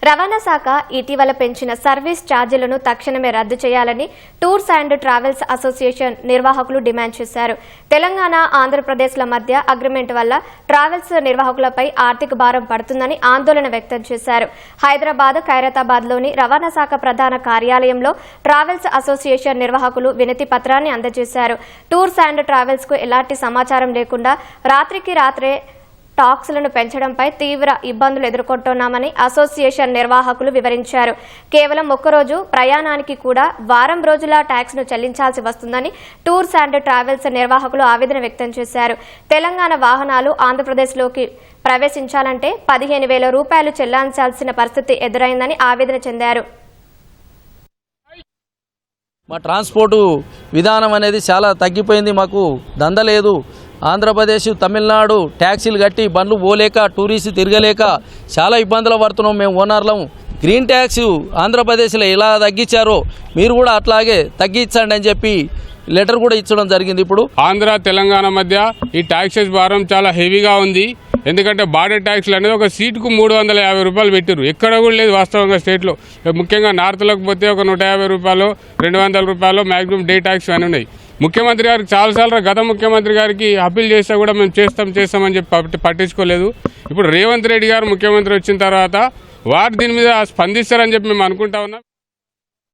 రవాణా శాఖ ఇటీవల పెంచిన సర్వీస్ ఛార్జీలను తక్షణమే రద్దు చేయాలని టూర్స్ అండ్ ట్రావెల్స్ అసోసియేషన్ నిర్వాహకులు డిమాండ్ చేశారు. తెలంగాణ, ఆంధ్రప్రదేశ్ల మధ్య అగ్రిమెంట్ వల్ల ట్రావెల్స్ నిర్వాహకులపై ఆర్థిక భారం పడుతుందని ఆందోళన వ్యక్తం చేశారు. హైదరాబాద్, ఖైరతాబాద్లోని రవాణా శాఖ ప్రధాన కార్యాలయంలో ట్రావెల్స్ అసోసియేషన్ నిర్వాహకులు వినతి పత్రాన్ని అందజేశారు. టూర్స్ అండ్ ట్రావెల్స్ కు ఎలాంటి సమాచారం లేకుండా రాత్రికి రాత్రే టాక్స్లను పెంచడంపై తీవ్ర ఇబ్బందులు ఎదుర్కొంటున్నామని అసోసియేషన్ నిర్వాహకులు వివరించారు. కేవలం ఒక్కరోజు ప్రయాణానికి కూడా వారం రోజుల ట్యాక్స్ను చెల్లించాల్సి వస్తుందని టూర్స్ అండ్ ట్రావెల్స్ నిర్వాహకులు ఆవేదన వ్యక్తం చేశారు. తెలంగాణ వాహనాలు ఆంధ్రప్రదేశ్లోకి ప్రవేశించాలంటే 15,000 రూపాయలు చెల్లించాల్సిన పరిస్థితి ఎదురైందని ఆవేదన చెందారు. మా ట్రాన్స్పోర్టు విధానం అనేది చాలా తగ్గిపోయింది. మాకు దంద లేదు. ఆంధ్రప్రదేశ్, తమిళనాడు ట్యాక్సీలు కట్టి బండ్లు పోలేక, టూరిస్ట్ తిరగలేక చాలా ఇబ్బందులు పడుతున్నాం. మేము ఓనర్లం. గ్రీన్ ట్యాక్స్ ఆంధ్రప్రదేశ్లో ఎలా తగ్గించారో మీరు కూడా అట్లాగే తగ్గించండి అని చెప్పి లెటర్ కూడా ఇచ్చడం జరిగింది. ఇప్పుడు ఆంధ్ర, తెలంగాణ మధ్య ఈ ట్యాక్సెస్ భారం చాలా హెవీగా ఉంది. ఎందుకంటే బార్డర్ ట్యాక్స్లు అనేది ఒక సీటుకు 350 రూపాయలు పెట్టారు. ఎక్కడ కూడా లేదు వాస్తవంగా స్టేట్లో. ముఖ్యంగా నార్త్లోకి పోతే ఒక 150 రూపాయలు, 200 రూపాయలు మ్యాక్సిమం డే ట్యాక్స్ అని ఉన్నాయి. ముఖ్యమంత్రి గారికి చాలాసార్లు గత ముఖ్యమంత్రి గారికి అప్పీల్ చేస్తే కూడా మేము చేస్తామని చెప్పి పట్టించుకోలేదు. ఇప్పుడు రేవంత్ రెడ్డి గారు ముఖ్యమంత్రి వచ్చిన తర్వాత వారు దీని మీద స్పందిస్తారని చెప్పి మేము అనుకుంటా ఉన్నాం.